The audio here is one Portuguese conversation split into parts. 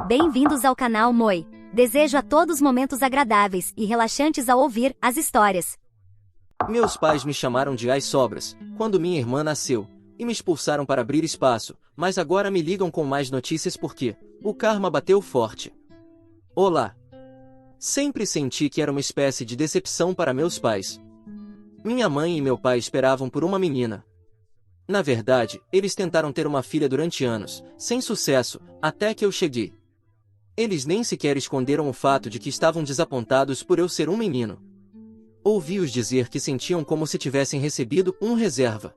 Bem-vindos ao canal Moi. Desejo a todos momentos agradáveis e relaxantes ao ouvir as histórias. Meus pais me chamaram de As Sobras, quando minha irmã nasceu, e me expulsaram para abrir espaço, mas agora me ligam com mais notícias porque o karma bateu forte. Olá! Sempre senti que era uma espécie de decepção para meus pais. Minha mãe e meu pai esperavam por uma menina. Na verdade, eles tentaram ter uma filha durante anos, sem sucesso, até que eu cheguei. Eles nem sequer esconderam o fato de que estavam desapontados por eu ser um menino. Ouvi-os dizer que sentiam como se tivessem recebido um reserva.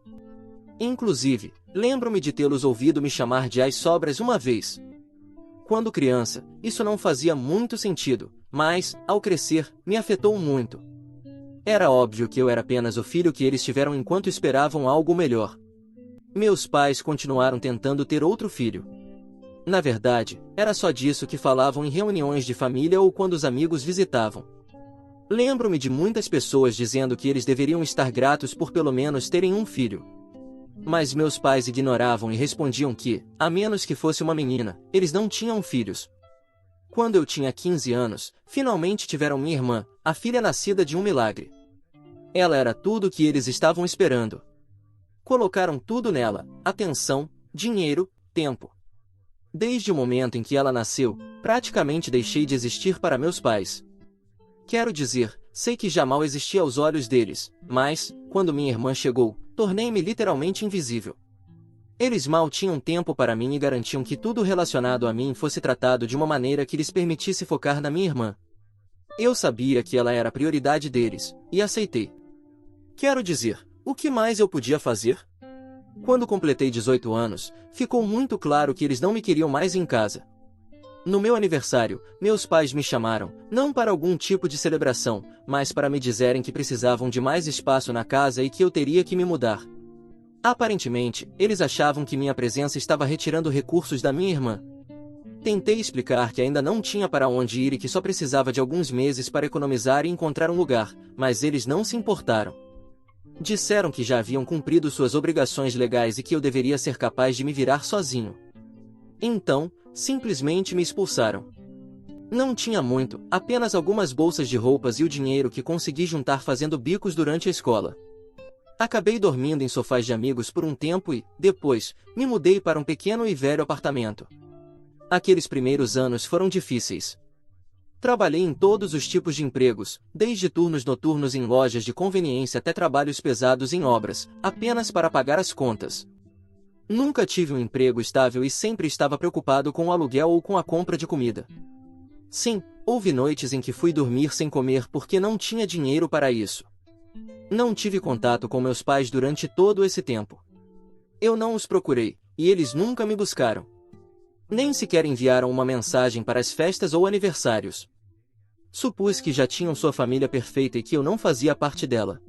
Inclusive, lembro-me de tê-los ouvido me chamar de As Sobras uma vez. Quando criança, isso não fazia muito sentido, mas, ao crescer, me afetou muito. Era óbvio que eu era apenas o filho que eles tiveram enquanto esperavam algo melhor. Meus pais continuaram tentando ter outro filho. Na verdade, era só disso que falavam em reuniões de família ou quando os amigos visitavam. Lembro-me de muitas pessoas dizendo que eles deveriam estar gratos por pelo menos terem um filho. Mas meus pais ignoravam e respondiam que, a menos que fosse uma menina, eles não tinham filhos. Quando eu tinha 15 anos, finalmente tiveram minha irmã, a filha nascida de um milagre. Ela era tudo o que eles estavam esperando. Colocaram tudo nela: atenção, dinheiro, tempo. Desde o momento em que ela nasceu, praticamente deixei de existir para meus pais. Quero dizer, sei que já mal existia aos olhos deles, mas, quando minha irmã chegou, tornei-me literalmente invisível. Eles mal tinham tempo para mim e garantiam que tudo relacionado a mim fosse tratado de uma maneira que lhes permitisse focar na minha irmã. Eu sabia que ela era a prioridade deles, e aceitei. Quero dizer, o que mais eu podia fazer? Quando completei 18 anos, ficou muito claro que eles não me queriam mais em casa. No meu aniversário, meus pais me chamaram, não para algum tipo de celebração, mas para me dizerem que precisavam de mais espaço na casa e que eu teria que me mudar. Aparentemente, eles achavam que minha presença estava retirando recursos da minha irmã. Tentei explicar que ainda não tinha para onde ir e que só precisava de alguns meses para economizar e encontrar um lugar, mas eles não se importaram. Disseram que já haviam cumprido suas obrigações legais e que eu deveria ser capaz de me virar sozinho. Então, simplesmente me expulsaram. Não tinha muito, apenas algumas bolsas de roupas e o dinheiro que consegui juntar fazendo bicos durante a escola. Acabei dormindo em sofás de amigos por um tempo e, depois, me mudei para um pequeno e velho apartamento. Aqueles primeiros anos foram difíceis. Trabalhei em todos os tipos de empregos, desde turnos noturnos em lojas de conveniência até trabalhos pesados em obras, apenas para pagar as contas. Nunca tive um emprego estável e sempre estava preocupado com o aluguel ou com a compra de comida. Sim, houve noites em que fui dormir sem comer porque não tinha dinheiro para isso. Não tive contato com meus pais durante todo esse tempo. Eu não os procurei, e eles nunca me buscaram. Nem sequer enviaram uma mensagem para as festas ou aniversários. Supus que já tinham sua família perfeita e que eu não fazia parte dela.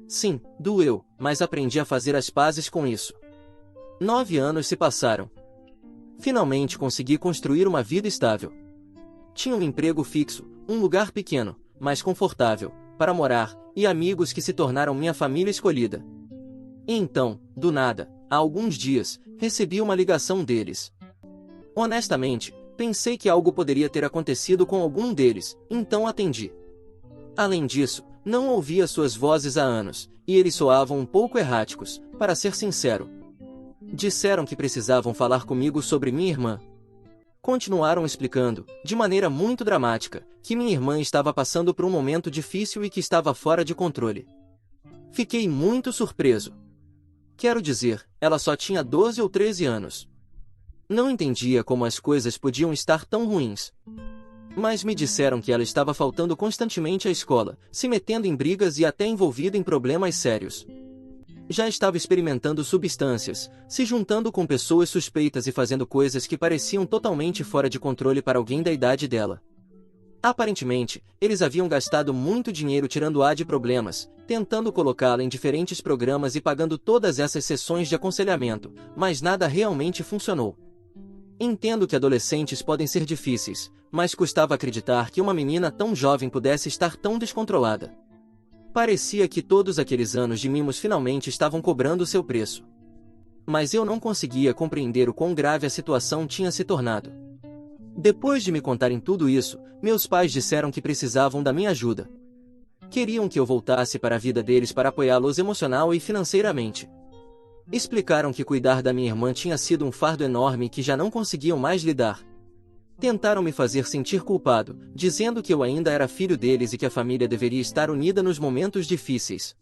Sim, doeu, mas aprendi a fazer as pazes com isso. 9 anos se passaram. Finalmente consegui construir uma vida estável. Tinha um emprego fixo, um lugar pequeno, mas confortável, para morar, e amigos que se tornaram minha família escolhida. E então, do nada, há alguns dias, recebi uma ligação deles. Honestamente, pensei que algo poderia ter acontecido com algum deles, então atendi. Além disso, não ouvia suas vozes há anos, e eles soavam um pouco erráticos, para ser sincero. Disseram que precisavam falar comigo sobre minha irmã. Continuaram explicando, de maneira muito dramática, que minha irmã estava passando por um momento difícil e que estava fora de controle. Fiquei muito surpreso. Quero dizer, ela só tinha 12 ou 13 anos. Não entendia como as coisas podiam estar tão ruins. Mas me disseram que ela estava faltando constantemente à escola, se metendo em brigas e até envolvida em problemas sérios. Já estava experimentando substâncias, se juntando com pessoas suspeitas e fazendo coisas que pareciam totalmente fora de controle para alguém da idade dela. Aparentemente, eles haviam gastado muito dinheiro tirando-a de problemas, tentando colocá-la em diferentes programas e pagando todas essas sessões de aconselhamento, mas nada realmente funcionou. Entendo que adolescentes podem ser difíceis, mas custava acreditar que uma menina tão jovem pudesse estar tão descontrolada. Parecia que todos aqueles anos de mimos finalmente estavam cobrando seu preço. Mas eu não conseguia compreender o quão grave a situação tinha se tornado. Depois de me contarem tudo isso, meus pais disseram que precisavam da minha ajuda. Queriam que eu voltasse para a vida deles para apoiá-los emocional e financeiramente. Explicaram que cuidar da minha irmã tinha sido um fardo enorme e que já não conseguiam mais lidar. Tentaram me fazer sentir culpado, dizendo que eu ainda era filho deles e que a família deveria estar unida nos momentos difíceis.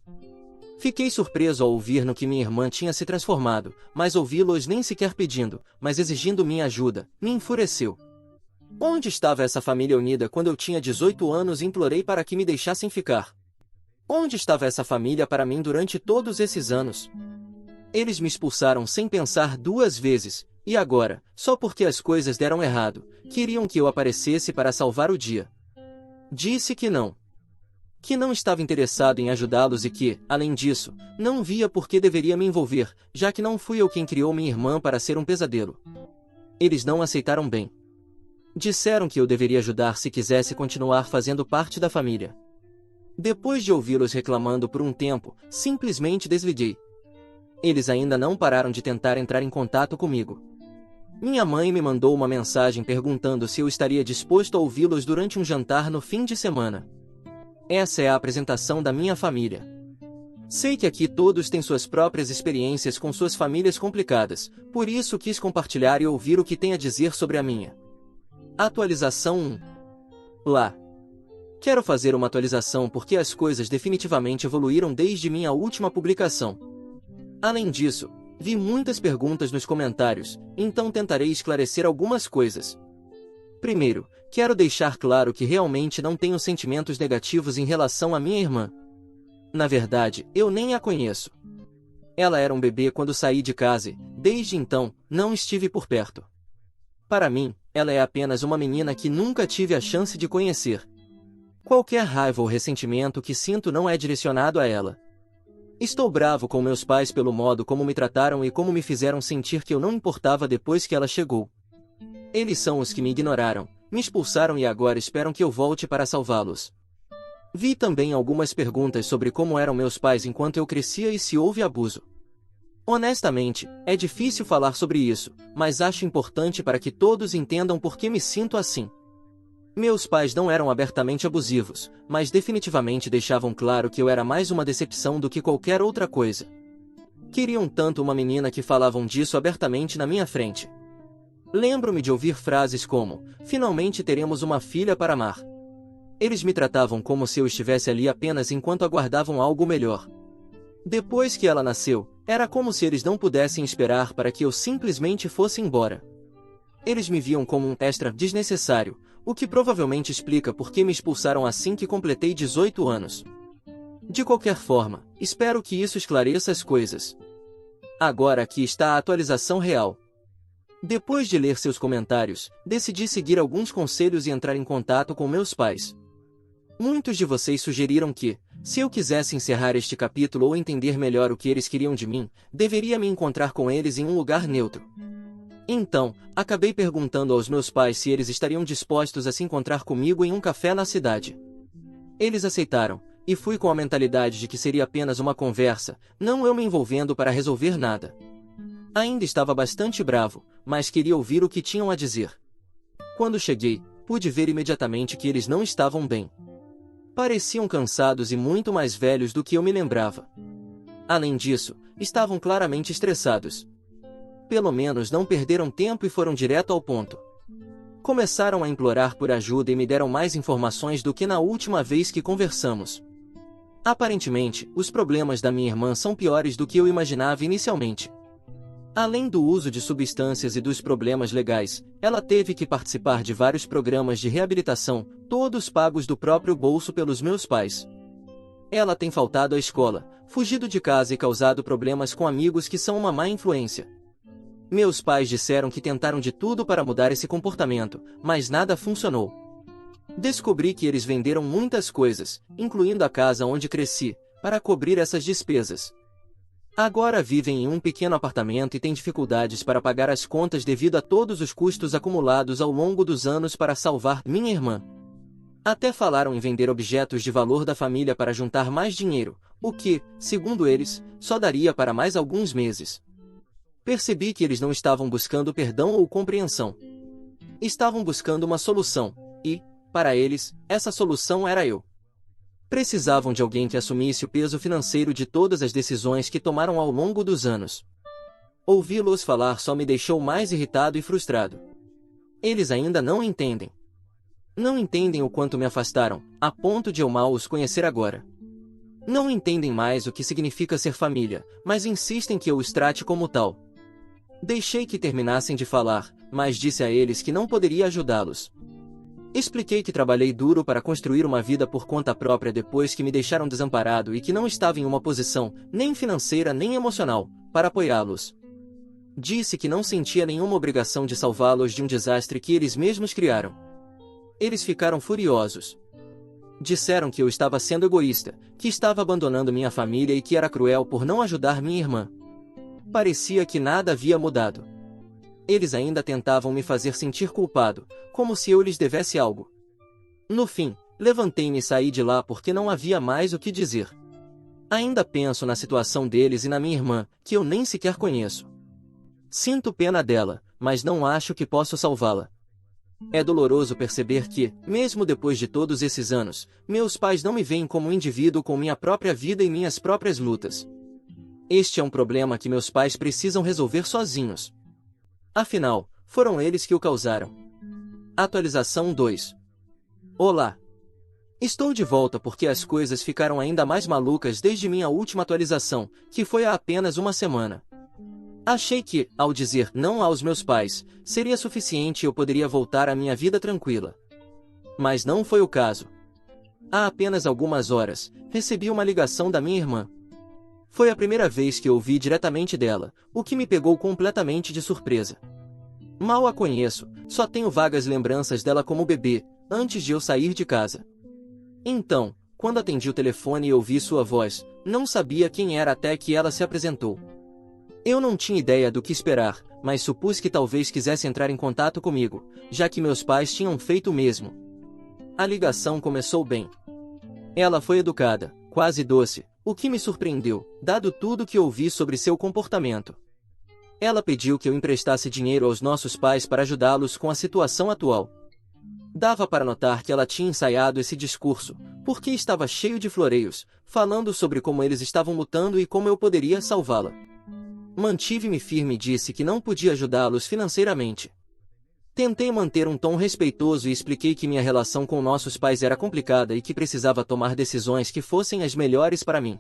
Fiquei surpreso ao ouvir no que minha irmã tinha se transformado, mas ouvi-los nem sequer pedindo, mas exigindo minha ajuda, me enfureceu. Onde estava essa família unida quando eu tinha 18 anos e implorei para que me deixassem ficar? Onde estava essa família para mim durante todos esses anos? Eles me expulsaram sem pensar duas vezes, e agora, só porque as coisas deram errado, queriam que eu aparecesse para salvar o dia. Disse que não. Que não estava interessado em ajudá-los e que, além disso, não via por que deveria me envolver, já que não fui eu quem criou minha irmã para ser um pesadelo. Eles não aceitaram bem. Disseram que eu deveria ajudar se quisesse continuar fazendo parte da família. Depois de ouvi-los reclamando por um tempo, simplesmente desliguei. Eles ainda não pararam de tentar entrar em contato comigo. Minha mãe me mandou uma mensagem perguntando se eu estaria disposto a ouvi-los durante um jantar no fim de semana. Essa é a apresentação da minha família. Sei que aqui todos têm suas próprias experiências com suas famílias complicadas, por isso quis compartilhar e ouvir o que tem a dizer sobre a minha. Atualização 1. Lá. Quero fazer uma atualização porque as coisas definitivamente evoluíram desde minha última publicação. Além disso, vi muitas perguntas nos comentários, então tentarei esclarecer algumas coisas. Primeiro, quero deixar claro que realmente não tenho sentimentos negativos em relação à minha irmã. Na verdade, eu nem a conheço. Ela era um bebê quando saí de casa e, desde então, não estive por perto. Para mim, ela é apenas uma menina que nunca tive a chance de conhecer. Qualquer raiva ou ressentimento que sinto não é direcionado a ela. Estou bravo com meus pais pelo modo como me trataram e como me fizeram sentir que eu não importava depois que ela chegou. Eles são os que me ignoraram, me expulsaram e agora esperam que eu volte para salvá-los. Vi também algumas perguntas sobre como eram meus pais enquanto eu crescia e se houve abuso. Honestamente, é difícil falar sobre isso, mas acho importante para que todos entendam por que me sinto assim. Meus pais não eram abertamente abusivos, mas definitivamente deixavam claro que eu era mais uma decepção do que qualquer outra coisa. Queriam tanto uma menina que falavam disso abertamente na minha frente. Lembro-me de ouvir frases como, finalmente teremos uma filha para amar. Eles me tratavam como se eu estivesse ali apenas enquanto aguardavam algo melhor. Depois que ela nasceu, era como se eles não pudessem esperar para que eu simplesmente fosse embora. Eles me viam como um extra desnecessário, o que provavelmente explica por que me expulsaram assim que completei 18 anos. De qualquer forma, espero que isso esclareça as coisas. Agora aqui está a atualização real. Depois de ler seus comentários, decidi seguir alguns conselhos e entrar em contato com meus pais. Muitos de vocês sugeriram que, se eu quisesse encerrar este capítulo ou entender melhor o que eles queriam de mim, deveria me encontrar com eles em um lugar neutro. Então, acabei perguntando aos meus pais se eles estariam dispostos a se encontrar comigo em um café na cidade. Eles aceitaram, e fui com a mentalidade de que seria apenas uma conversa, não eu me envolvendo para resolver nada. Ainda estava bastante bravo, mas queria ouvir o que tinham a dizer. Quando cheguei, pude ver imediatamente que eles não estavam bem. Pareciam cansados e muito mais velhos do que eu me lembrava. Além disso, estavam claramente estressados. Pelo menos não perderam tempo e foram direto ao ponto. Começaram a implorar por ajuda e me deram mais informações do que na última vez que conversamos. Aparentemente, os problemas da minha irmã são piores do que eu imaginava inicialmente. Além do uso de substâncias e dos problemas legais, ela teve que participar de vários programas de reabilitação, todos pagos do próprio bolso pelos meus pais. Ela tem faltado à escola, fugido de casa e causado problemas com amigos que são uma má influência. Meus pais disseram que tentaram de tudo para mudar esse comportamento, mas nada funcionou. Descobri que eles venderam muitas coisas, incluindo a casa onde cresci, para cobrir essas despesas. Agora vivem em um pequeno apartamento e têm dificuldades para pagar as contas devido a todos os custos acumulados ao longo dos anos para salvar minha irmã. Até falaram em vender objetos de valor da família para juntar mais dinheiro, o que, segundo eles, só daria para mais alguns meses. Percebi que eles não estavam buscando perdão ou compreensão. Estavam buscando uma solução, e, para eles, essa solução era eu. Precisavam de alguém que assumisse o peso financeiro de todas as decisões que tomaram ao longo dos anos. Ouvi-los falar só me deixou mais irritado e frustrado. Eles ainda não entendem. Não entendem o quanto me afastaram, a ponto de eu mal os conhecer agora. Não entendem mais o que significa ser família, mas insistem que eu os trate como tal. Deixei que terminassem de falar, mas disse a eles que não poderia ajudá-los. Expliquei que trabalhei duro para construir uma vida por conta própria depois que me deixaram desamparado e que não estava em uma posição, nem financeira nem emocional, para apoiá-los. Disse que não sentia nenhuma obrigação de salvá-los de um desastre que eles mesmos criaram. Eles ficaram furiosos. Disseram que eu estava sendo egoísta, que estava abandonando minha família e que era cruel por não ajudar minha irmã. Parecia que nada havia mudado. Eles ainda tentavam me fazer sentir culpado, como se eu lhes devesse algo. No fim, levantei-me e saí de lá porque não havia mais o que dizer. Ainda penso na situação deles e na minha irmã, que eu nem sequer conheço. Sinto pena dela, mas não acho que posso salvá-la. É doloroso perceber que, mesmo depois de todos esses anos, meus pais não me veem como um indivíduo com minha própria vida e minhas próprias lutas. Este é um problema que meus pais precisam resolver sozinhos. Afinal, foram eles que o causaram. Atualização 2. Olá! Estou de volta porque as coisas ficaram ainda mais malucas desde minha última atualização, que foi há apenas uma semana. Achei que, ao dizer não aos meus pais, seria suficiente e eu poderia voltar à minha vida tranquila. Mas não foi o caso. Há apenas algumas horas, recebi uma ligação da minha irmã. Foi a primeira vez que ouvi diretamente dela, o que me pegou completamente de surpresa. Mal a conheço, só tenho vagas lembranças dela como bebê, antes de eu sair de casa. Então, quando atendi o telefone e ouvi sua voz, não sabia quem era até que ela se apresentou. Eu não tinha ideia do que esperar, mas supus que talvez quisesse entrar em contato comigo, já que meus pais tinham feito o mesmo. A ligação começou bem. Ela foi educada, quase doce, o que me surpreendeu, dado tudo que ouvi sobre seu comportamento. Ela pediu que eu emprestasse dinheiro aos nossos pais para ajudá-los com a situação atual. Dava para notar que ela tinha ensaiado esse discurso, porque estava cheio de floreios, falando sobre como eles estavam lutando e como eu poderia salvá-la. Mantive-me firme e disse que não podia ajudá-los financeiramente. Tentei manter um tom respeitoso e expliquei que minha relação com nossos pais era complicada e que precisava tomar decisões que fossem as melhores para mim.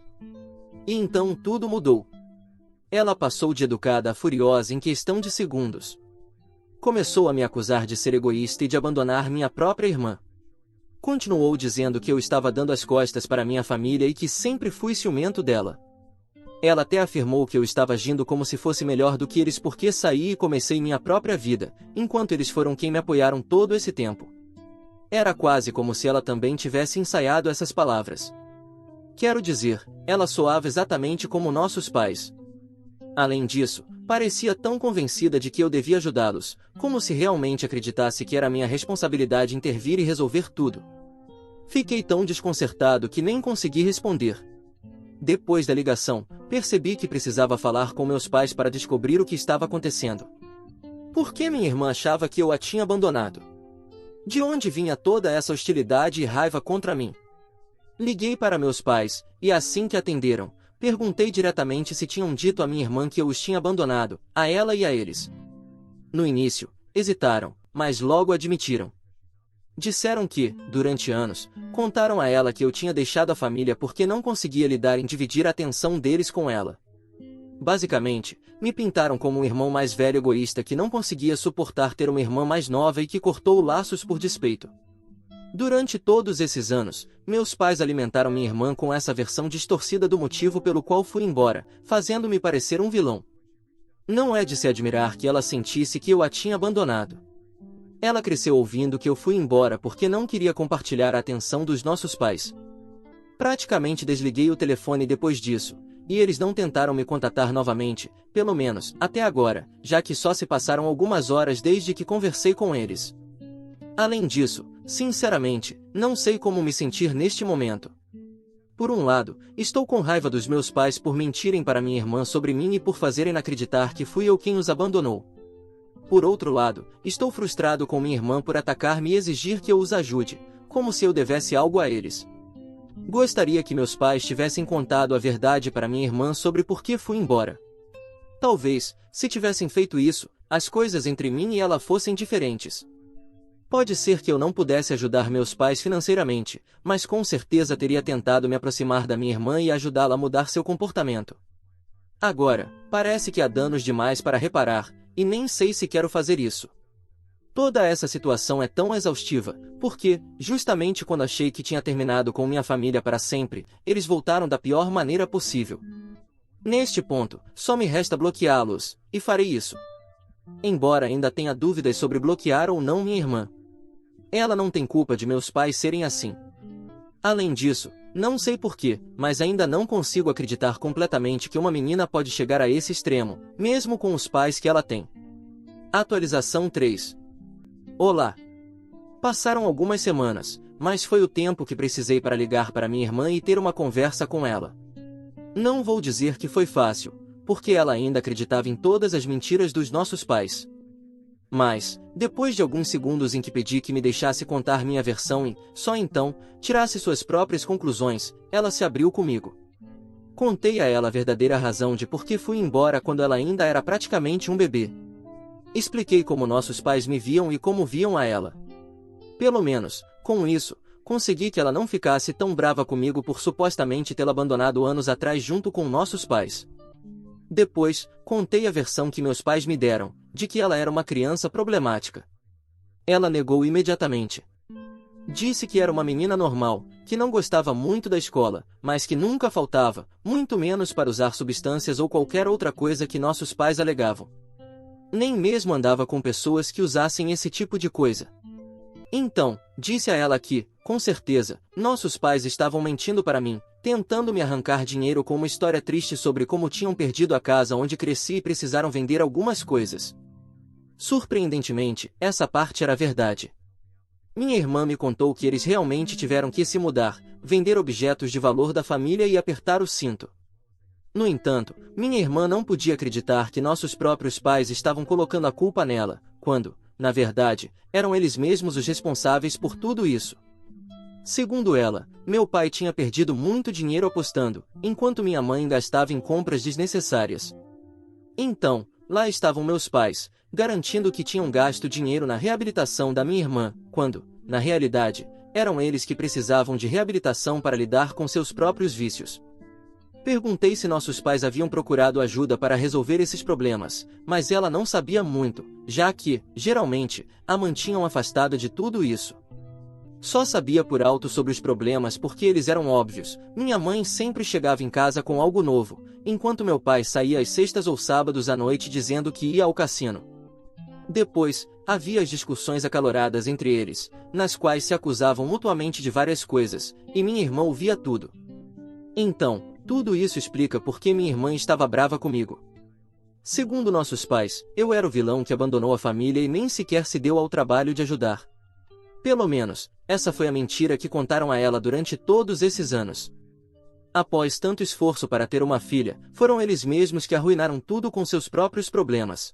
E então tudo mudou. Ela passou de educada a furiosa em questão de segundos. Começou a me acusar de ser egoísta e de abandonar minha própria irmã. Continuou dizendo que eu estava dando as costas para minha família e que sempre fui ciumento dela. Ela até afirmou que eu estava agindo como se fosse melhor do que eles porque saí e comecei minha própria vida, enquanto eles foram quem me apoiaram todo esse tempo. Era quase como se ela também tivesse ensaiado essas palavras. Quero dizer, ela soava exatamente como nossos pais. Além disso, parecia tão convencida de que eu devia ajudá-los, como se realmente acreditasse que era minha responsabilidade intervir e resolver tudo. Fiquei tão desconcertado que nem consegui responder. Depois da ligação, percebi que precisava falar com meus pais para descobrir o que estava acontecendo. Por que minha irmã achava que eu a tinha abandonado? De onde vinha toda essa hostilidade e raiva contra mim? Liguei para meus pais, e assim que atenderam, perguntei diretamente se tinham dito à minha irmã que eu os tinha abandonado, a ela e a eles. No início, hesitaram, mas logo admitiram. Disseram que, durante anos, contaram a ela que eu tinha deixado a família porque não conseguia lidar em dividir a atenção deles com ela. Basicamente, me pintaram como um irmão mais velho egoísta que não conseguia suportar ter uma irmã mais nova e que cortou laços por despeito. Durante todos esses anos, meus pais alimentaram minha irmã com essa versão distorcida do motivo pelo qual fui embora, fazendo-me parecer um vilão. Não é de se admirar que ela sentisse que eu a tinha abandonado. Ela cresceu ouvindo que eu fui embora porque não queria compartilhar a atenção dos nossos pais. Praticamente desliguei o telefone depois disso, e eles não tentaram me contatar novamente, pelo menos, até agora, já que só se passaram algumas horas desde que conversei com eles. Além disso, sinceramente, não sei como me sentir neste momento. Por um lado, estou com raiva dos meus pais por mentirem para minha irmã sobre mim e por fazerem acreditar que fui eu quem os abandonou. Por outro lado, estou frustrado com minha irmã por atacar-me e exigir que eu os ajude, como se eu devesse algo a eles. Gostaria que meus pais tivessem contado a verdade para minha irmã sobre por que fui embora. Talvez, se tivessem feito isso, as coisas entre mim e ela fossem diferentes. Pode ser que eu não pudesse ajudar meus pais financeiramente, mas com certeza teria tentado me aproximar da minha irmã e ajudá-la a mudar seu comportamento. Agora, parece que há danos demais para reparar, e nem sei se quero fazer isso. Toda essa situação é tão exaustiva, porque, justamente quando achei que tinha terminado com minha família para sempre, eles voltaram da pior maneira possível. Neste ponto, só me resta bloqueá-los, e farei isso. Embora ainda tenha dúvidas sobre bloquear ou não minha irmã. Ela não tem culpa de meus pais serem assim. Além disso, não sei porquê, mas ainda não consigo acreditar completamente que uma menina pode chegar a esse extremo, mesmo com os pais que ela tem. Atualização 3. Olá! Passaram algumas semanas, mas foi o tempo que precisei para ligar para minha irmã e ter uma conversa com ela. Não vou dizer que foi fácil, porque ela ainda acreditava em todas as mentiras dos nossos pais. Mas, depois de alguns segundos em que pedi que me deixasse contar minha versão e, só então, tirasse suas próprias conclusões, ela se abriu comigo. Contei a ela a verdadeira razão de por que fui embora quando ela ainda era praticamente um bebê. Expliquei como nossos pais me viam e como viam a ela. Pelo menos, com isso, consegui que ela não ficasse tão brava comigo por supostamente tê-la abandonado anos atrás junto com nossos pais. Depois, contei a versão que meus pais me deram, de que ela era uma criança problemática. Ela negou imediatamente. Disse que era uma menina normal, que não gostava muito da escola, mas que nunca faltava, muito menos para usar substâncias ou qualquer outra coisa que nossos pais alegavam. Nem mesmo andava com pessoas que usassem esse tipo de coisa. Então, disse a ela que, com certeza, nossos pais estavam mentindo para mim, tentando me arrancar dinheiro com uma história triste sobre como tinham perdido a casa onde cresci e precisaram vender algumas coisas. Surpreendentemente, essa parte era verdade. Minha irmã me contou que eles realmente tiveram que se mudar, vender objetos de valor da família e apertar o cinto. No entanto, minha irmã não podia acreditar que nossos próprios pais estavam colocando a culpa nela, quando, na verdade, eram eles mesmos os responsáveis por tudo isso. Segundo ela, meu pai tinha perdido muito dinheiro apostando, enquanto minha mãe gastava em compras desnecessárias. Então, lá estavam meus pais, garantindo que tinham gasto dinheiro na reabilitação da minha irmã, quando, na realidade, eram eles que precisavam de reabilitação para lidar com seus próprios vícios. Perguntei se nossos pais haviam procurado ajuda para resolver esses problemas, mas ela não sabia muito, já que, geralmente, a mantinham afastada de tudo isso. Só sabia por alto sobre os problemas porque eles eram óbvios. Minha mãe sempre chegava em casa com algo novo, enquanto meu pai saía às sextas ou sábados à noite dizendo que ia ao cassino. Depois, havia as discussões acaloradas entre eles, nas quais se acusavam mutuamente de várias coisas, e minha irmã ouvia tudo. Então, tudo isso explica por que minha irmã estava brava comigo. Segundo nossos pais, eu era o vilão que abandonou a família e nem sequer se deu ao trabalho de ajudar. Pelo menos, essa foi a mentira que contaram a ela durante todos esses anos. Após tanto esforço para ter uma filha, foram eles mesmos que arruinaram tudo com seus próprios problemas.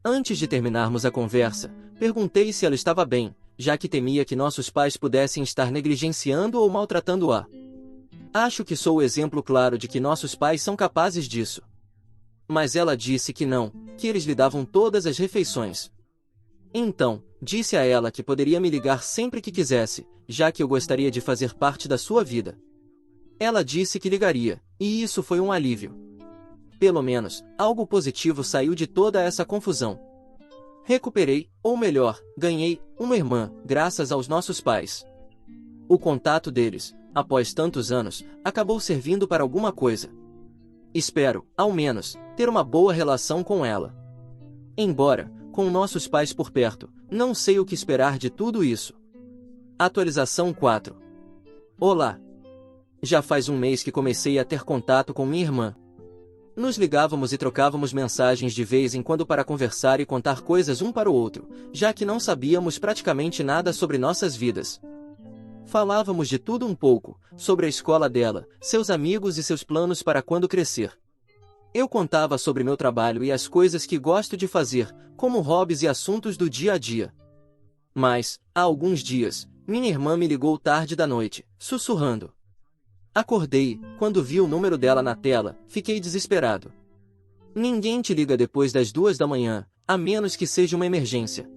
Antes de terminarmos a conversa, perguntei se ela estava bem, já que temia que nossos pais pudessem estar negligenciando ou maltratando-a. Acho que sou o exemplo claro de que nossos pais são capazes disso. Mas ela disse que não, que eles lhe davam todas as refeições. Então, disse a ela que poderia me ligar sempre que quisesse, já que eu gostaria de fazer parte da sua vida. Ela disse que ligaria, e isso foi um alívio. Pelo menos, algo positivo saiu de toda essa confusão. Recuperei, ou melhor, ganhei, uma irmã, graças aos nossos pais. O contato deles, após tantos anos, acabou servindo para alguma coisa. Espero, ao menos, ter uma boa relação com ela. Embora, com nossos pais por perto, não sei o que esperar de tudo isso. Atualização 4. Olá! Já faz um mês que comecei a ter contato com minha irmã. Nos ligávamos e trocávamos mensagens de vez em quando para conversar e contar coisas um para o outro, já que não sabíamos praticamente nada sobre nossas vidas. Falávamos de tudo um pouco, sobre a escola dela, seus amigos e seus planos para quando crescer. Eu contava sobre meu trabalho e as coisas que gosto de fazer, como hobbies e assuntos do dia a dia. Mas, há alguns dias, minha irmã me ligou tarde da noite, sussurrando. Acordei, quando vi o número dela na tela, fiquei desesperado. Ninguém te liga depois das 2 da manhã, a menos que seja uma emergência.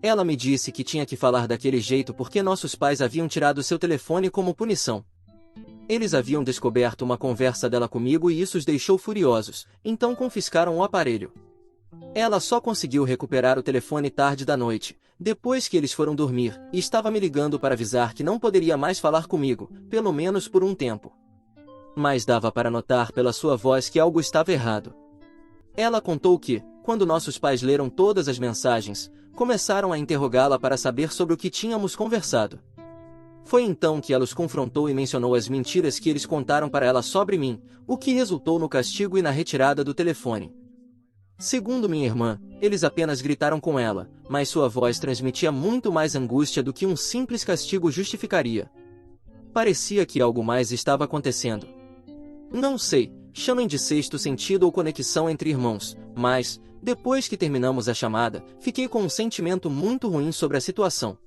Ela me disse que tinha que falar daquele jeito porque nossos pais haviam tirado seu telefone como punição. Eles haviam descoberto uma conversa dela comigo e isso os deixou furiosos, então confiscaram o aparelho. Ela só conseguiu recuperar o telefone tarde da noite, depois que eles foram dormir, e estava me ligando para avisar que não poderia mais falar comigo, pelo menos por um tempo. Mas dava para notar pela sua voz que algo estava errado. Ela contou que, quando nossos pais leram todas as mensagens, começaram a interrogá-la para saber sobre o que tínhamos conversado. Foi então que ela os confrontou e mencionou as mentiras que eles contaram para ela sobre mim, o que resultou no castigo e na retirada do telefone. Segundo minha irmã, eles apenas gritaram com ela, mas sua voz transmitia muito mais angústia do que um simples castigo justificaria. Parecia que algo mais estava acontecendo. Não sei, chamem de sexto sentido ou conexão entre irmãos, mas, depois que terminamos a chamada, fiquei com um sentimento muito ruim sobre a situação.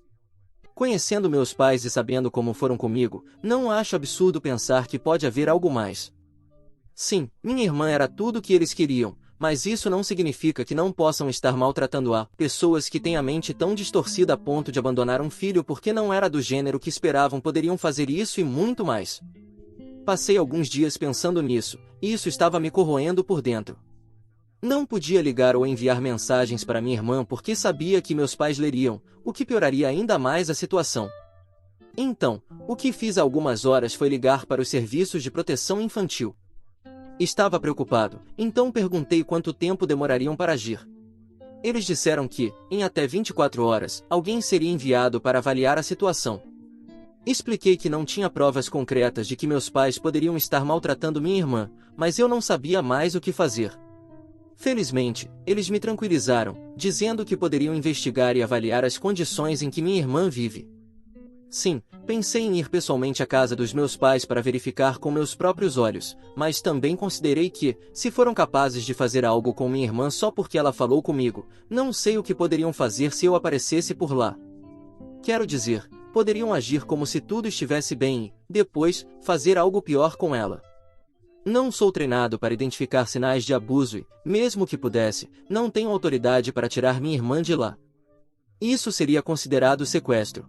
Conhecendo meus pais e sabendo como foram comigo, não acho absurdo pensar que pode haver algo mais. Sim, minha irmã era tudo o que eles queriam, mas isso não significa que não possam estar maltratando pessoas que têm a mente tão distorcida a ponto de abandonar um filho porque não era do gênero que esperavam poderiam fazer isso e muito mais. Passei alguns dias pensando nisso, e isso estava me corroendo por dentro. Não podia ligar ou enviar mensagens para minha irmã porque sabia que meus pais leriam, o que pioraria ainda mais a situação. Então, o que fiz há algumas horas foi ligar para os serviços de proteção infantil. Estava preocupado, então perguntei quanto tempo demorariam para agir. Eles disseram que, em até 24 horas, alguém seria enviado para avaliar a situação. Expliquei que não tinha provas concretas de que meus pais poderiam estar maltratando minha irmã, mas eu não sabia mais o que fazer. Felizmente, eles me tranquilizaram, dizendo que poderiam investigar e avaliar as condições em que minha irmã vive. Sim, pensei em ir pessoalmente à casa dos meus pais para verificar com meus próprios olhos, mas também considerei que, se foram capazes de fazer algo com minha irmã só porque ela falou comigo, não sei o que poderiam fazer se eu aparecesse por lá. Quero dizer, poderiam agir como se tudo estivesse bem e, depois, fazer algo pior com ela. Não sou treinado para identificar sinais de abuso e, mesmo que pudesse, não tenho autoridade para tirar minha irmã de lá. Isso seria considerado sequestro.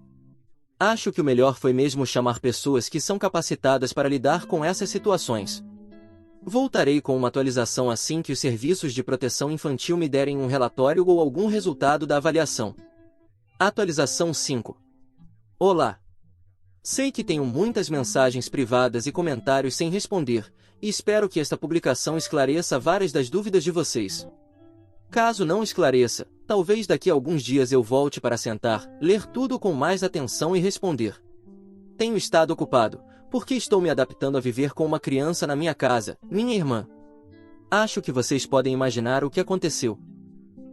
Acho que o melhor foi mesmo chamar pessoas que são capacitadas para lidar com essas situações. Voltarei com uma atualização assim que os serviços de proteção infantil me derem um relatório ou algum resultado da avaliação. Atualização 5. Olá! Sei que tenho muitas mensagens privadas e comentários sem responder, e espero que esta publicação esclareça várias das dúvidas de vocês. Caso não esclareça, talvez daqui a alguns dias eu volte para sentar, ler tudo com mais atenção e responder. Tenho estado ocupado, porque estou me adaptando a viver com uma criança na minha casa, minha irmã. Acho que vocês podem imaginar o que aconteceu.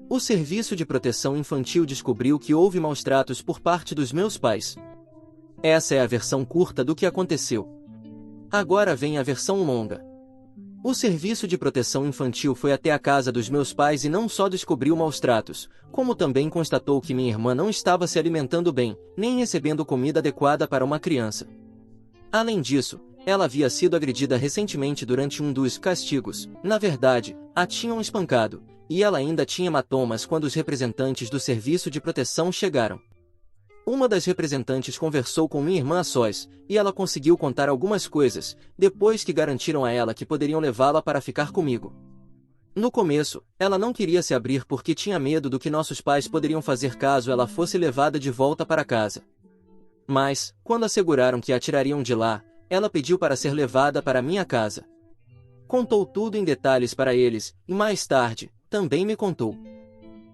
O Serviço de Proteção Infantil descobriu que houve maus-tratos por parte dos meus pais. Essa é a versão curta do que aconteceu. Agora vem a versão longa. O Serviço de Proteção Infantil foi até a casa dos meus pais e não só descobriu maus-tratos, como também constatou que minha irmã não estava se alimentando bem, nem recebendo comida adequada para uma criança. Além disso, ela havia sido agredida recentemente durante um dos castigos, na verdade, a tinham espancado, e ela ainda tinha hematomas quando os representantes do Serviço de Proteção chegaram. Uma das representantes conversou com minha irmã a sós, e ela conseguiu contar algumas coisas, depois que garantiram a ela que poderiam levá-la para ficar comigo. No começo, ela não queria se abrir porque tinha medo do que nossos pais poderiam fazer caso ela fosse levada de volta para casa. Mas, quando asseguraram que a tirariam de lá, ela pediu para ser levada para minha casa. Contou tudo em detalhes para eles, e mais tarde, também me contou.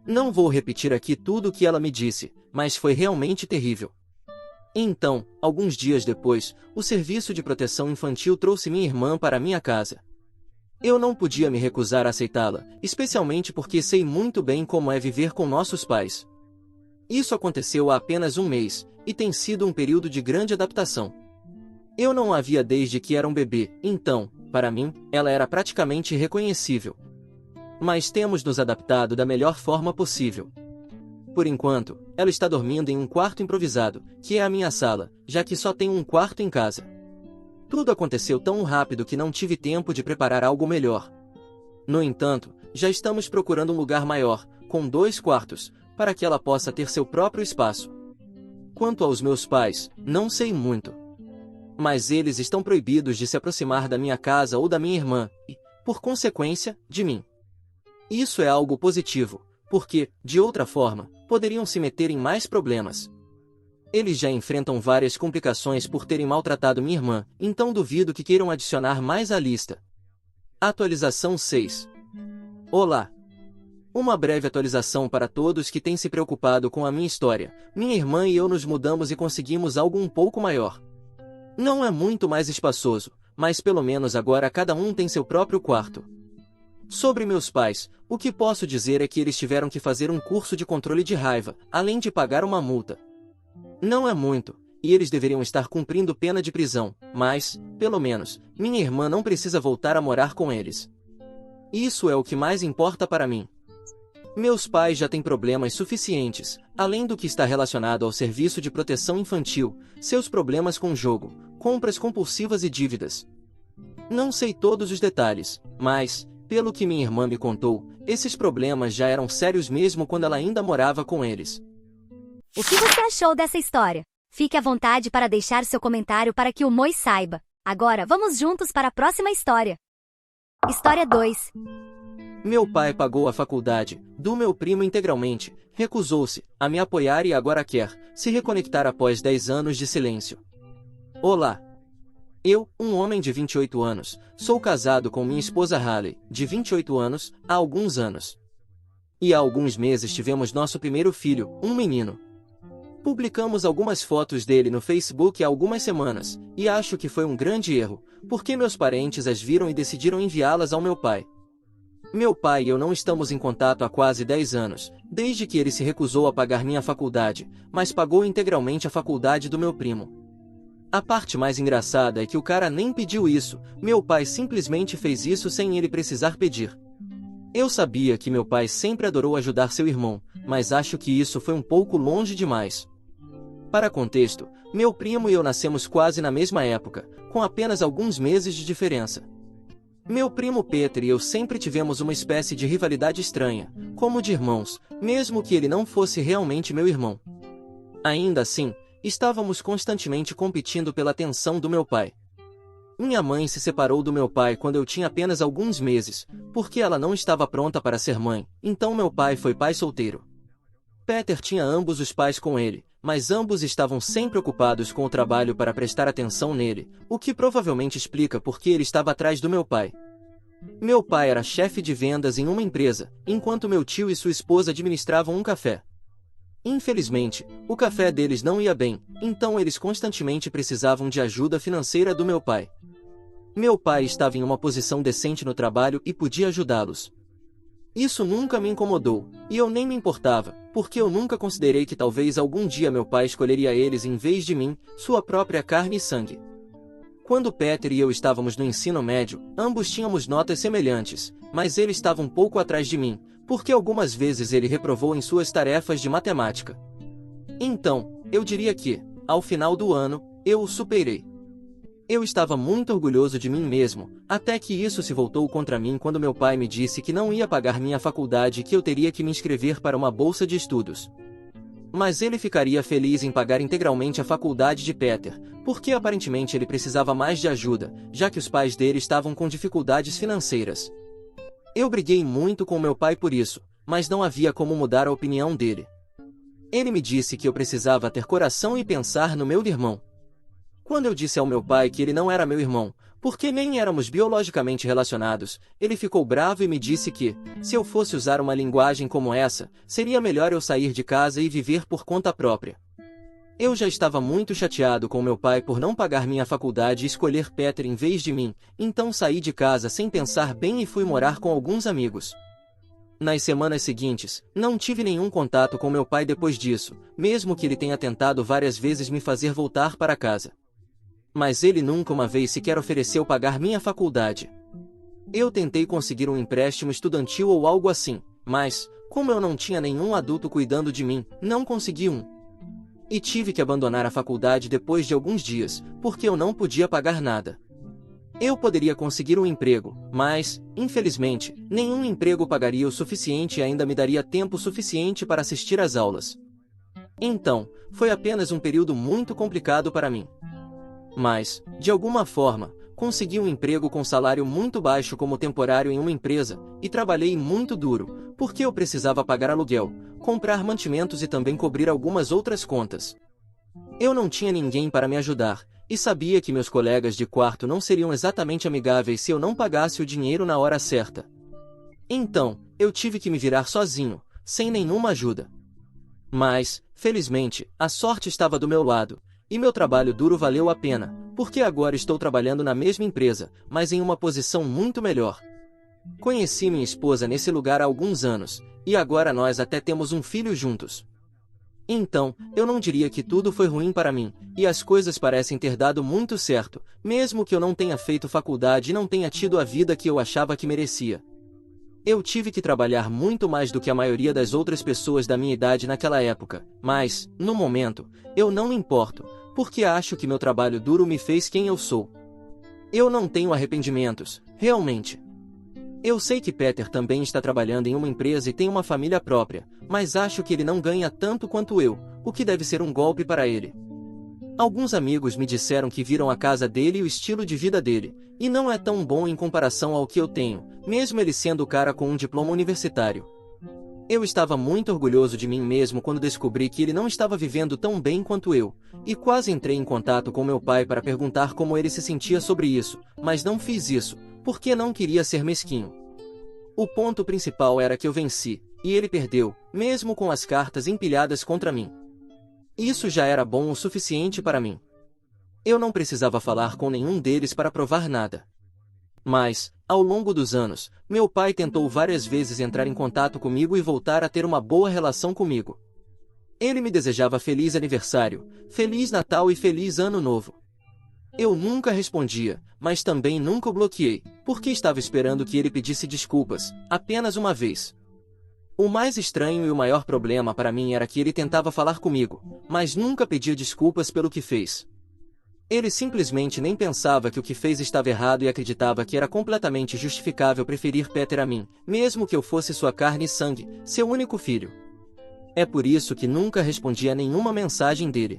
Não vou repetir aqui tudo o que ela me disse, mas foi realmente terrível. Então, alguns dias depois, o Serviço de Proteção Infantil trouxe minha irmã para minha casa. Eu não podia me recusar a aceitá-la, especialmente porque sei muito bem como é viver com nossos pais. Isso aconteceu há apenas um mês, e tem sido um período de grande adaptação. Eu não a via desde que era um bebê, então, para mim, ela era praticamente irreconhecível. Mas temos nos adaptado da melhor forma possível. Por enquanto, ela está dormindo em um quarto improvisado, que é a minha sala, já que só tenho um quarto em casa. Tudo aconteceu tão rápido que não tive tempo de preparar algo melhor. No entanto, já estamos procurando um lugar maior, com 2 quartos, para que ela possa ter seu próprio espaço. Quanto aos meus pais, não sei muito. Mas eles estão proibidos de se aproximar da minha casa ou da minha irmã, e, por consequência, de mim. Isso é algo positivo, porque, de outra forma, poderiam se meter em mais problemas. Eles já enfrentam várias complicações por terem maltratado minha irmã, então duvido que queiram adicionar mais à lista. Atualização 6. Olá! Uma breve atualização para todos que têm se preocupado com a minha história. Minha irmã e eu nos mudamos e conseguimos algo um pouco maior. Não é muito mais espaçoso, mas pelo menos agora cada um tem seu próprio quarto. Sobre meus pais, o que posso dizer é que eles tiveram que fazer um curso de controle de raiva, além de pagar uma multa. Não é muito, e eles deveriam estar cumprindo pena de prisão, mas, pelo menos, minha irmã não precisa voltar a morar com eles. Isso é o que mais importa para mim. Meus pais já têm problemas suficientes, além do que está relacionado ao serviço de proteção infantil, seus problemas com jogo, compras compulsivas e dívidas. Não sei todos os detalhes, mas, pelo que minha irmã me contou, esses problemas já eram sérios mesmo quando ela ainda morava com eles. O que você achou dessa história? Fique à vontade para deixar seu comentário para que o Moi saiba. Agora, vamos juntos para a próxima história. História 2. Meu pai pagou a faculdade do meu primo integralmente, recusou-se a me apoiar e agora quer se reconectar após 10 anos de silêncio. Olá! Eu, um homem de 28 anos, sou casado com minha esposa Hailey, de 28 anos, há alguns anos. E há alguns meses tivemos nosso primeiro filho, um menino. Publicamos algumas fotos dele no Facebook há algumas semanas, e acho que foi um grande erro, porque meus parentes as viram e decidiram enviá-las ao meu pai. Meu pai e eu não estamos em contato há quase 10 anos, desde que ele se recusou a pagar minha faculdade, mas pagou integralmente a faculdade do meu primo. A parte mais engraçada é que o cara nem pediu isso, meu pai simplesmente fez isso sem ele precisar pedir. Eu sabia que meu pai sempre adorou ajudar seu irmão, mas acho que isso foi um pouco longe demais. Para contexto, meu primo e eu nascemos quase na mesma época, com apenas alguns meses de diferença. Meu primo Peter e eu sempre tivemos uma espécie de rivalidade estranha, como de irmãos, mesmo que ele não fosse realmente meu irmão. Ainda assim, estávamos constantemente competindo pela atenção do meu pai. Minha mãe se separou do meu pai quando eu tinha apenas alguns meses, porque ela não estava pronta para ser mãe, então meu pai foi pai solteiro. Peter tinha ambos os pais com ele, mas ambos estavam sempre ocupados com o trabalho para prestar atenção nele, o que provavelmente explica por que ele estava atrás do meu pai. Meu pai era chefe de vendas em uma empresa, enquanto meu tio e sua esposa administravam um café. Infelizmente, o café deles não ia bem, então eles constantemente precisavam de ajuda financeira do meu pai. Meu pai estava em uma posição decente no trabalho e podia ajudá-los. Isso nunca me incomodou, e eu nem me importava, porque eu nunca considerei que talvez algum dia meu pai escolheria eles em vez de mim, sua própria carne e sangue. Quando Peter e eu estávamos no ensino médio, ambos tínhamos notas semelhantes, mas ele estava um pouco atrás de mim, porque algumas vezes ele reprovou em suas tarefas de matemática. Então, eu diria que, ao final do ano, eu o superei. Eu estava muito orgulhoso de mim mesmo, até que isso se voltou contra mim quando meu pai me disse que não ia pagar minha faculdade e que eu teria que me inscrever para uma bolsa de estudos. Mas ele ficaria feliz em pagar integralmente a faculdade de Peter, porque aparentemente ele precisava mais de ajuda, já que os pais dele estavam com dificuldades financeiras. Eu briguei muito com meu pai por isso, mas não havia como mudar a opinião dele. Ele me disse que eu precisava ter coração e pensar no meu irmão. Quando eu disse ao meu pai que ele não era meu irmão, porque nem éramos biologicamente relacionados, ele ficou bravo e me disse que, se eu fosse usar uma linguagem como essa, seria melhor eu sair de casa e viver por conta própria. Eu já estava muito chateado com meu pai por não pagar minha faculdade e escolher Peter em vez de mim, então saí de casa sem pensar bem e fui morar com alguns amigos. Nas semanas seguintes, não tive nenhum contato com meu pai depois disso, mesmo que ele tenha tentado várias vezes me fazer voltar para casa. Mas ele nunca uma vez sequer ofereceu pagar minha faculdade. Eu tentei conseguir um empréstimo estudantil ou algo assim, mas, como eu não tinha nenhum adulto cuidando de mim, não consegui um. E tive que abandonar a faculdade depois de alguns dias, porque eu não podia pagar nada. Eu poderia conseguir um emprego, mas, infelizmente, nenhum emprego pagaria o suficiente e ainda me daria tempo suficiente para assistir às aulas. Então, foi apenas um período muito complicado para mim. Mas, de alguma forma, consegui um emprego com salário muito baixo como temporário em uma empresa, e trabalhei muito duro, porque eu precisava pagar aluguel, comprar mantimentos e também cobrir algumas outras contas. Eu não tinha ninguém para me ajudar, e sabia que meus colegas de quarto não seriam exatamente amigáveis se eu não pagasse o dinheiro na hora certa. Então, eu tive que me virar sozinho, sem nenhuma ajuda. Mas, felizmente, a sorte estava do meu lado, e meu trabalho duro valeu a pena, porque agora estou trabalhando na mesma empresa, mas em uma posição muito melhor. Conheci minha esposa nesse lugar há alguns anos, e agora nós até temos um filho juntos. Então, eu não diria que tudo foi ruim para mim, e as coisas parecem ter dado muito certo, mesmo que eu não tenha feito faculdade e não tenha tido a vida que eu achava que merecia. Eu tive que trabalhar muito mais do que a maioria das outras pessoas da minha idade naquela época, mas, no momento, eu não me importo, porque acho que meu trabalho duro me fez quem eu sou. Eu não tenho arrependimentos, realmente. Eu sei que Peter também está trabalhando em uma empresa e tem uma família própria, mas acho que ele não ganha tanto quanto eu, o que deve ser um golpe para ele. Alguns amigos me disseram que viram a casa dele e o estilo de vida dele, e não é tão bom em comparação ao que eu tenho, mesmo ele sendo o cara com um diploma universitário. Eu estava muito orgulhoso de mim mesmo quando descobri que ele não estava vivendo tão bem quanto eu, e quase entrei em contato com meu pai para perguntar como ele se sentia sobre isso, mas não fiz isso, porque não queria ser mesquinho. O ponto principal era que eu venci, e ele perdeu, mesmo com as cartas empilhadas contra mim. Isso já era bom o suficiente para mim. Eu não precisava falar com nenhum deles para provar nada. Mas, ao longo dos anos, meu pai tentou várias vezes entrar em contato comigo e voltar a ter uma boa relação comigo. Ele me desejava feliz aniversário, feliz Natal e feliz Ano Novo. Eu nunca respondia, mas também nunca o bloqueei, porque estava esperando que ele pedisse desculpas, apenas uma vez. O mais estranho e o maior problema para mim era que ele tentava falar comigo, mas nunca pedia desculpas pelo que fez. Ele simplesmente nem pensava que o que fez estava errado e acreditava que era completamente justificável preferir Peter a mim, mesmo que eu fosse sua carne e sangue, seu único filho. É por isso que nunca respondi a nenhuma mensagem dele.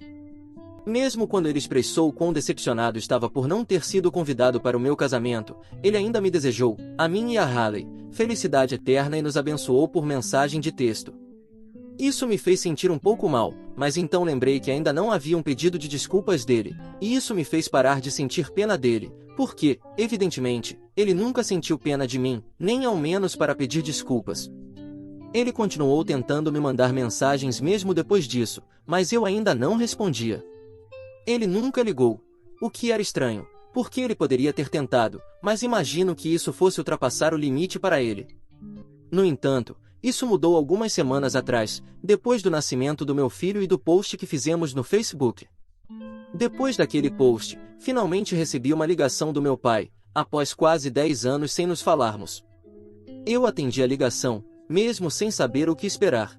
Mesmo quando ele expressou o quão decepcionado estava por não ter sido convidado para o meu casamento, ele ainda me desejou, a mim e a Haley, felicidade eterna e nos abençoou por mensagem de texto. Isso me fez sentir um pouco mal, mas então lembrei que ainda não havia um pedido de desculpas dele, e isso me fez parar de sentir pena dele, porque, evidentemente, ele nunca sentiu pena de mim, nem ao menos para pedir desculpas. Ele continuou tentando me mandar mensagens mesmo depois disso, mas eu ainda não respondia. Ele nunca ligou, o que era estranho, porque ele poderia ter tentado, mas imagino que isso fosse ultrapassar o limite para ele. No entanto, isso mudou algumas semanas atrás, depois do nascimento do meu filho e do post que fizemos no Facebook. Depois daquele post, finalmente recebi uma ligação do meu pai, após quase 10 anos sem nos falarmos. Eu atendi a ligação, mesmo sem saber o que esperar.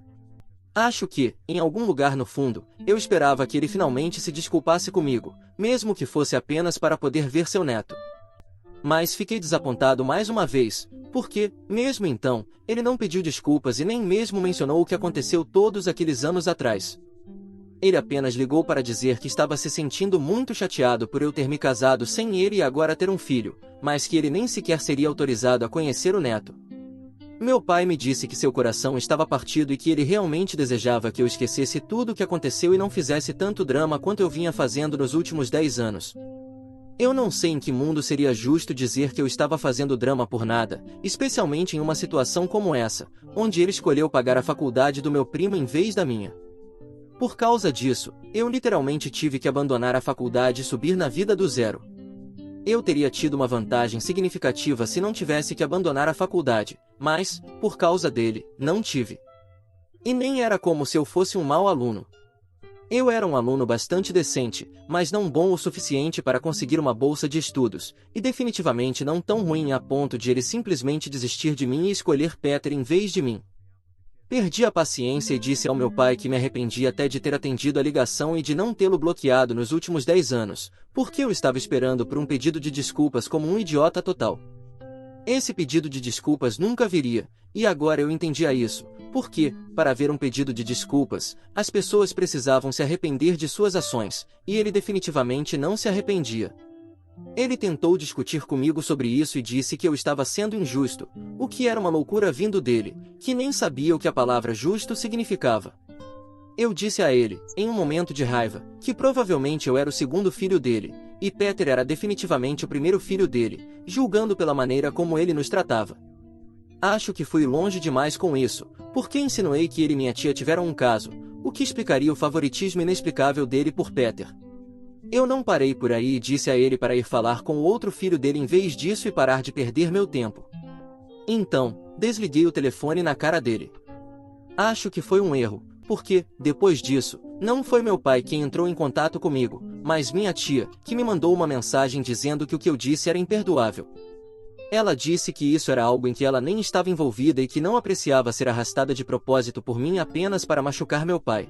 Acho que, em algum lugar no fundo, eu esperava que ele finalmente se desculpasse comigo, mesmo que fosse apenas para poder ver seu neto. Mas fiquei desapontado mais uma vez, porque, mesmo então, ele não pediu desculpas e nem mesmo mencionou o que aconteceu todos aqueles anos atrás. Ele apenas ligou para dizer que estava se sentindo muito chateado por eu ter me casado sem ele e agora ter um filho, mas que ele nem sequer seria autorizado a conhecer o neto. Meu pai me disse que seu coração estava partido e que ele realmente desejava que eu esquecesse tudo o que aconteceu e não fizesse tanto drama quanto eu vinha fazendo nos últimos 10 anos. Eu não sei em que mundo seria justo dizer que eu estava fazendo drama por nada, especialmente em uma situação como essa, onde ele escolheu pagar a faculdade do meu primo em vez da minha. Por causa disso, eu literalmente tive que abandonar a faculdade e subir na vida do zero. Eu teria tido uma vantagem significativa se não tivesse que abandonar a faculdade, mas, por causa dele, não tive. E nem era como se eu fosse um mau aluno. Eu era um aluno bastante decente, mas não bom o suficiente para conseguir uma bolsa de estudos, e definitivamente não tão ruim a ponto de ele simplesmente desistir de mim e escolher Peter em vez de mim. Perdi a paciência e disse ao meu pai que me arrependia até de ter atendido a ligação e de não tê-lo bloqueado nos últimos 10 anos, porque eu estava esperando por um pedido de desculpas como um idiota total. Esse pedido de desculpas nunca viria, e agora eu entendia isso, porque, para haver um pedido de desculpas, as pessoas precisavam se arrepender de suas ações, e ele definitivamente não se arrependia. Ele tentou discutir comigo sobre isso e disse que eu estava sendo injusto, o que era uma loucura vindo dele, que nem sabia o que a palavra justo significava. Eu disse a ele, em um momento de raiva, que provavelmente eu era o segundo filho dele, e Peter era definitivamente o primeiro filho dele, julgando pela maneira como ele nos tratava. Acho que fui longe demais com isso, porque insinuei que ele e minha tia tiveram um caso, o que explicaria o favoritismo inexplicável dele por Peter. Eu não parei por aí e disse a ele para ir falar com o outro filho dele em vez disso e parar de perder meu tempo. Então, desliguei o telefone na cara dele. Acho que foi um erro, porque, depois disso, não foi meu pai quem entrou em contato comigo, mas minha tia, que me mandou uma mensagem dizendo que o que eu disse era imperdoável. Ela disse que isso era algo em que ela nem estava envolvida e que não apreciava ser arrastada de propósito por mim apenas para machucar meu pai.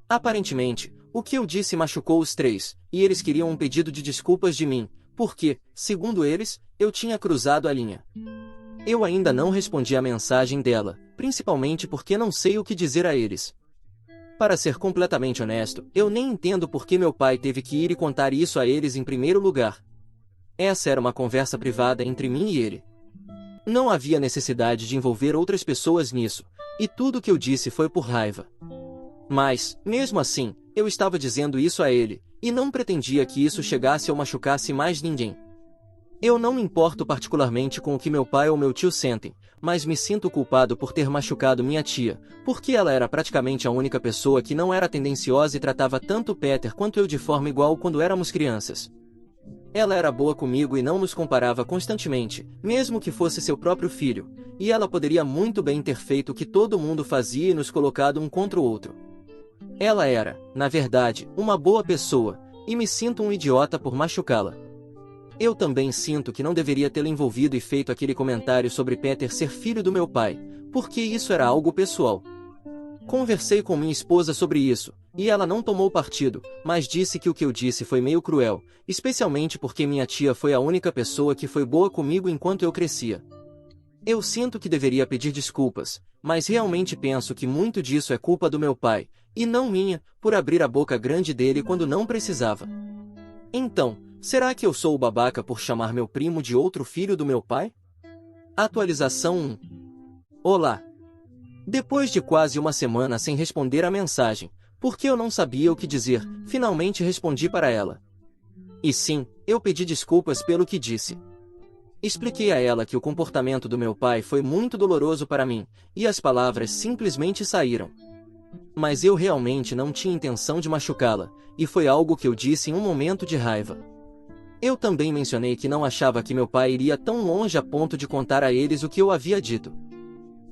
Aparentemente, o que eu disse machucou os três, e eles queriam um pedido de desculpas de mim, porque, segundo eles, eu tinha cruzado a linha. Eu ainda não respondi à mensagem dela, principalmente porque não sei o que dizer a eles. Para ser completamente honesto, eu nem entendo por que meu pai teve que ir e contar isso a eles em primeiro lugar. Essa era uma conversa privada entre mim e ele. Não havia necessidade de envolver outras pessoas nisso, e tudo o que eu disse foi por raiva. Mas, mesmo assim, eu estava dizendo isso a ele, e não pretendia que isso chegasse ou machucasse mais ninguém. Eu não me importo particularmente com o que meu pai ou meu tio sentem, mas me sinto culpado por ter machucado minha tia, porque ela era praticamente a única pessoa que não era tendenciosa e tratava tanto Peter quanto eu de forma igual quando éramos crianças. Ela era boa comigo e não nos comparava constantemente, mesmo que fosse seu próprio filho, e ela poderia muito bem ter feito o que todo mundo fazia e nos colocado um contra o outro. Ela era, na verdade, uma boa pessoa, e me sinto um idiota por machucá-la. Eu também sinto que não deveria tê-la envolvido e feito aquele comentário sobre Peter ser filho do meu pai, porque isso era algo pessoal. Conversei com minha esposa sobre isso, e ela não tomou partido, mas disse que o que eu disse foi meio cruel, especialmente porque minha tia foi a única pessoa que foi boa comigo enquanto eu crescia. Eu sinto que deveria pedir desculpas, mas realmente penso que muito disso é culpa do meu pai, e não minha, por abrir a boca grande dele quando não precisava. Então, será que eu sou o babaca por chamar meu primo de outro filho do meu pai? Atualização 1. Olá. Depois de quase uma semana sem responder a mensagem, porque eu não sabia o que dizer, finalmente respondi para ela. E sim, eu pedi desculpas pelo que disse. Expliquei a ela que o comportamento do meu pai foi muito doloroso para mim, e as palavras simplesmente saíram. Mas eu realmente não tinha intenção de machucá-la, e foi algo que eu disse em um momento de raiva. Eu também mencionei que não achava que meu pai iria tão longe a ponto de contar a eles o que eu havia dito.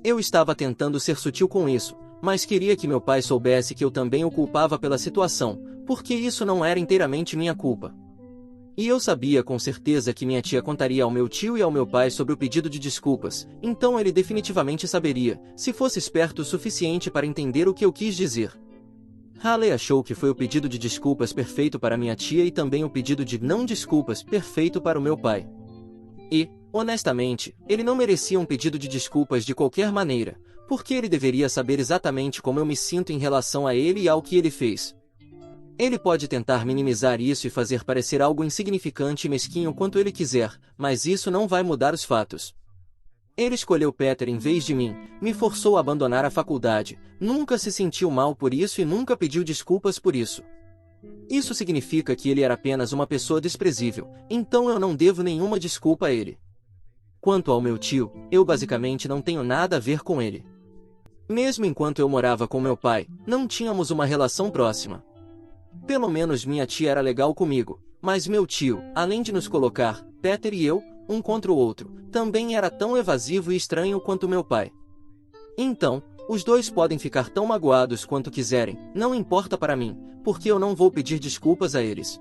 Eu estava tentando ser sutil com isso, mas queria que meu pai soubesse que eu também o culpava pela situação, porque isso não era inteiramente minha culpa. E eu sabia com certeza que minha tia contaria ao meu tio e ao meu pai sobre o pedido de desculpas, então ele definitivamente saberia, se fosse esperto o suficiente para entender o que eu quis dizer. Haley achou que foi o pedido de desculpas perfeito para minha tia e também o pedido de não desculpas perfeito para o meu pai. E, honestamente, ele não merecia um pedido de desculpas de qualquer maneira, porque ele deveria saber exatamente como eu me sinto em relação a ele e ao que ele fez. Ele pode tentar minimizar isso e fazer parecer algo insignificante e mesquinho quanto ele quiser, mas isso não vai mudar os fatos. Ele escolheu Peter em vez de mim, me forçou a abandonar a faculdade, nunca se sentiu mal por isso e nunca pediu desculpas por isso. Isso significa que ele era apenas uma pessoa desprezível, então eu não devo nenhuma desculpa a ele. Quanto ao meu tio, eu basicamente não tenho nada a ver com ele. Mesmo enquanto eu morava com meu pai, não tínhamos uma relação próxima. Pelo menos minha tia era legal comigo, mas meu tio, além de nos colocar, Peter e eu, um contra o outro, também era tão evasivo e estranho quanto meu pai. Então, Os dois podem ficar tão magoados quanto quiserem, não importa para mim, porque eu não vou pedir desculpas a eles.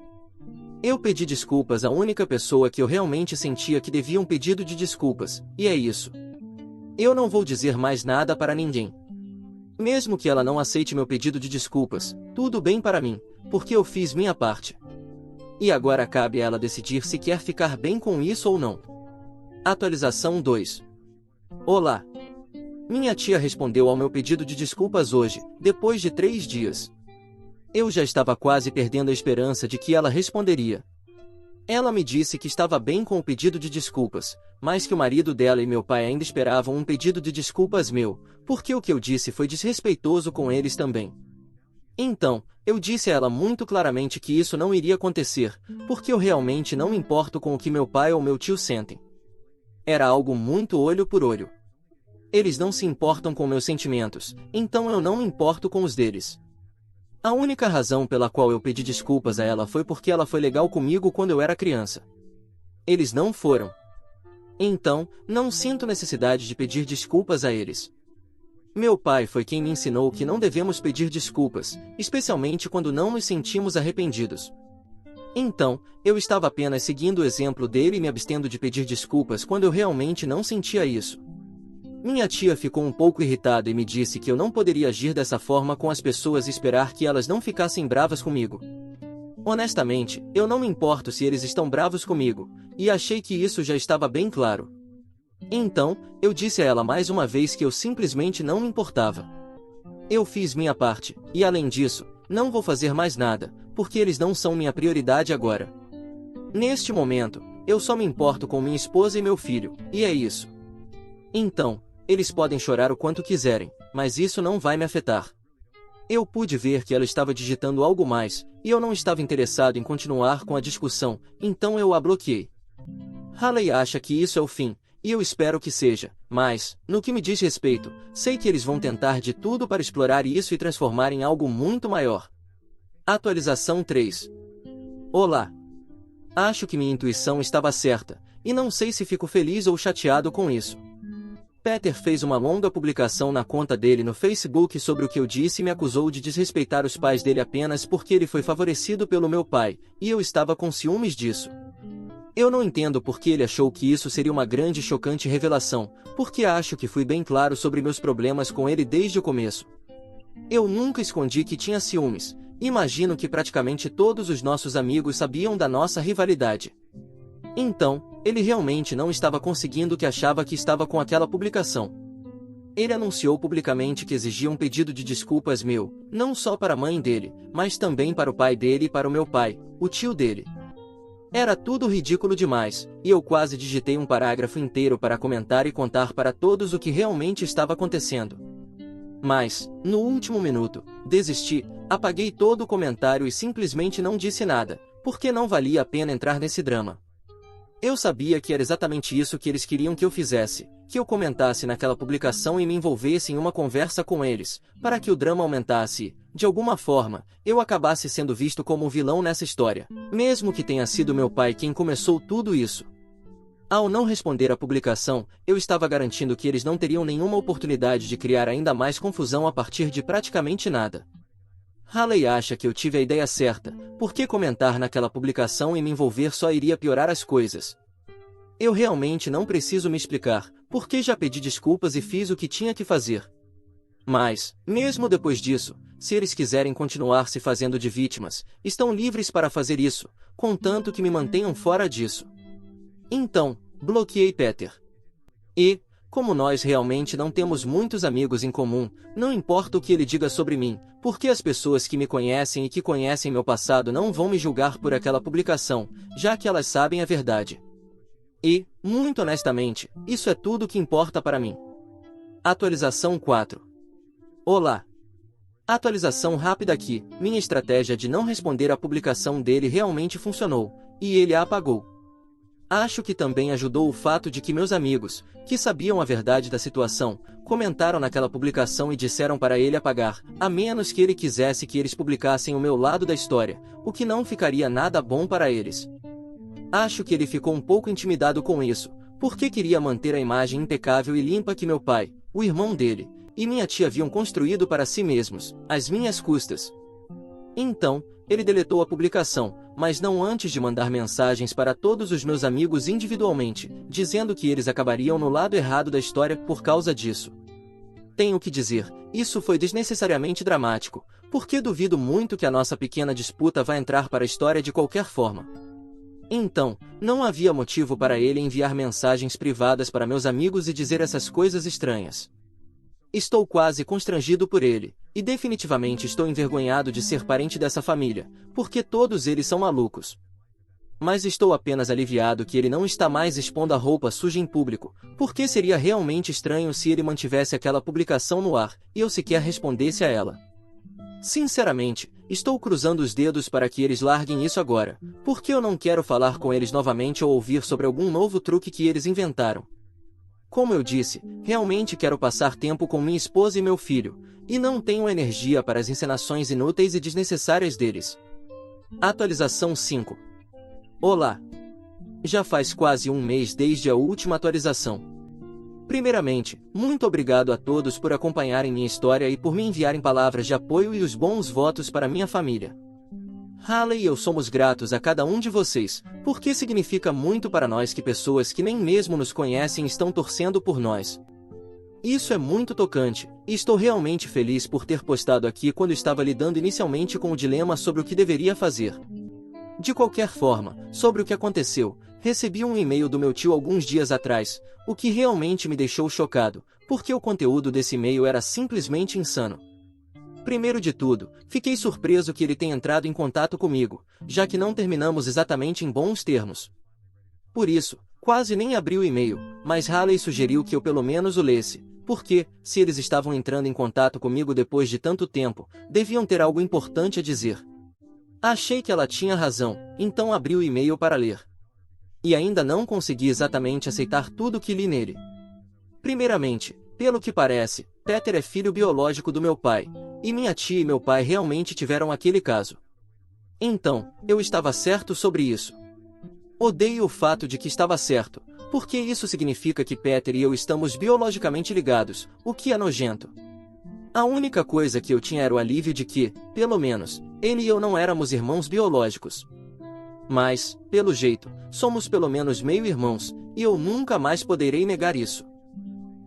Eu pedi desculpas à única pessoa que eu realmente sentia que devia um pedido de desculpas, e é isso. Eu não vou dizer mais nada para ninguém. Mesmo que ela não aceite meu pedido de desculpas, tudo bem para mim, porque eu fiz minha parte. E agora cabe a ela decidir se quer ficar bem com isso ou não. Atualização 2. Olá. Minha tia respondeu ao meu pedido de desculpas hoje, depois de 3 dias. Eu já estava quase perdendo a esperança de que ela responderia. Ela me disse que estava bem com o pedido de desculpas, mas que o marido dela e meu pai ainda esperavam um pedido de desculpas meu, porque o que eu disse foi desrespeitoso com eles também. Então, eu disse a ela muito claramente que isso não iria acontecer, porque eu realmente não me importo com o que meu pai ou meu tio sentem. Era algo muito olho por olho. Eles não se importam com meus sentimentos, então eu não me importo com os deles. A única razão pela qual eu pedi desculpas a ela foi porque ela foi legal comigo quando eu era criança. Eles não foram. Então, não sinto necessidade de pedir desculpas a eles. Meu pai foi quem me ensinou que não devemos pedir desculpas, especialmente quando não nos sentimos arrependidos. Então, eu estava apenas seguindo o exemplo dele e me abstendo de pedir desculpas quando eu realmente não sentia isso. Minha tia ficou um pouco irritada e me disse que eu não poderia agir dessa forma com as pessoas e esperar que elas não ficassem bravas comigo. Honestamente, eu não me importo se eles estão bravos comigo, e achei que isso já estava bem claro. Então, eu disse a ela mais uma vez que eu simplesmente não me importava. Eu fiz minha parte, e além disso, não vou fazer mais nada, porque eles não são minha prioridade agora. Neste momento, eu só me importo com minha esposa e meu filho, e é isso. Então, eles podem chorar o quanto quiserem, mas isso não vai me afetar. Eu pude ver que ela estava digitando algo mais, e eu não estava interessado em continuar com a discussão, então eu a bloqueei. Haley acha que isso é o fim, e eu espero que seja, mas, no que me diz respeito, sei que eles vão tentar de tudo para explorar isso e transformar em algo muito maior. Atualização 3. Olá. Acho que minha intuição estava certa, e não sei se fico feliz ou chateado com isso. Peter fez uma longa publicação na conta dele no Facebook sobre o que eu disse e me acusou de desrespeitar os pais dele apenas porque ele foi favorecido pelo meu pai, e eu estava com ciúmes disso. Eu não entendo por que ele achou que isso seria uma grande e chocante revelação, porque acho que fui bem claro sobre meus problemas com ele desde o começo. Eu nunca escondi que tinha ciúmes, imagino que praticamente todos os nossos amigos sabiam da nossa rivalidade. Então, ele realmente não estava conseguindo o que achava que estava com aquela publicação. Ele anunciou publicamente que exigia um pedido de desculpas meu, não só para a mãe dele, mas também para o pai dele e para o meu pai, o tio dele. Era tudo ridículo demais, e eu quase digitei um parágrafo inteiro para comentar e contar para todos o que realmente estava acontecendo. Mas, no último minuto, desisti, apaguei todo o comentário e simplesmente não disse nada, porque não valia a pena entrar nesse drama. Eu sabia que era exatamente isso que eles queriam que eu fizesse, que eu comentasse naquela publicação e me envolvesse em uma conversa com eles, para que o drama aumentasse e, de alguma forma, eu acabasse sendo visto como o vilão nessa história, mesmo que tenha sido meu pai quem começou tudo isso. Ao não responder à publicação, eu estava garantindo que eles não teriam nenhuma oportunidade de criar ainda mais confusão a partir de praticamente nada. Haley acha que eu tive a ideia certa, porque comentar naquela publicação e me envolver só iria piorar as coisas. Eu realmente não preciso me explicar, porque já pedi desculpas e fiz o que tinha que fazer. Mas, mesmo depois disso, se eles quiserem continuar se fazendo de vítimas, estão livres para fazer isso, contanto que me mantenham fora disso. Então, bloqueei Peter. E, como nós realmente não temos muitos amigos em comum, não importa o que ele diga sobre mim, porque as pessoas que me conhecem e que conhecem meu passado não vão me julgar por aquela publicação, já que elas sabem a verdade. E, muito honestamente, isso é tudo que importa para mim. Atualização 4. Olá. Atualização rápida aqui, minha estratégia de não responder à publicação dele realmente funcionou, e ele a apagou. Acho que também ajudou o fato de que meus amigos, que sabiam a verdade da situação, comentaram naquela publicação e disseram para ele apagar, a menos que ele quisesse que eles publicassem o meu lado da história, o que não ficaria nada bom para eles. Acho que ele ficou um pouco intimidado com isso, porque queria manter a imagem impecável e limpa que meu pai, o irmão dele, e minha tia haviam construído para si mesmos, às minhas custas. Então, ele deletou a publicação, mas não antes de mandar mensagens para todos os meus amigos individualmente, dizendo que eles acabariam no lado errado da história por causa disso. Tenho que dizer, isso foi desnecessariamente dramático, porque duvido muito que a nossa pequena disputa vá entrar para a história de qualquer forma. Então, não havia motivo para ele enviar mensagens privadas para meus amigos e dizer essas coisas estranhas. Estou quase constrangido por ele, e definitivamente estou envergonhado de ser parente dessa família, porque todos eles são malucos. Mas estou apenas aliviado que ele não está mais expondo a roupa suja em público, porque seria realmente estranho se ele mantivesse aquela publicação no ar, e eu sequer respondesse a ela. Sinceramente, estou cruzando os dedos para que eles larguem isso agora, porque eu não quero falar com eles novamente ou ouvir sobre algum novo truque que eles inventaram. Como eu disse, realmente quero passar tempo com minha esposa e meu filho, e não tenho energia para as encenações inúteis e desnecessárias deles. Atualização 5. Olá! Já faz quase um mês desde a última atualização. Primeiramente, muito obrigado a todos por acompanharem minha história e por me enviarem palavras de apoio e os bons votos para minha família. Haley e eu somos gratos a cada um de vocês, porque significa muito para nós que pessoas que nem mesmo nos conhecem estão torcendo por nós. Isso é muito tocante, e estou realmente feliz por ter postado aqui quando estava lidando inicialmente com o dilema sobre o que deveria fazer. De qualquer forma, sobre o que aconteceu, recebi um e-mail do meu tio alguns dias atrás, o que realmente me deixou chocado, porque o conteúdo desse e-mail era simplesmente insano. Primeiro de tudo, fiquei surpreso que ele tenha entrado em contato comigo, já que não terminamos exatamente em bons termos. Por isso, quase nem abri o e-mail, mas Haley sugeriu que eu pelo menos o lesse, porque, se eles estavam entrando em contato comigo depois de tanto tempo, deviam ter algo importante a dizer. Achei que ela tinha razão, então abri o e-mail para ler. E ainda não consegui exatamente aceitar tudo o que li nele. Primeiramente, pelo que parece, Peter é filho biológico do meu pai, e minha tia e meu pai realmente tiveram aquele caso. Então, eu estava certo sobre isso. Odeio o fato de que estava certo, porque isso significa que Peter e eu estamos biologicamente ligados, o que é nojento. A única coisa que eu tinha era o alívio de que, pelo menos, ele e eu não éramos irmãos biológicos. Mas, pelo jeito, somos pelo menos meio-irmãos, e eu nunca mais poderei negar isso.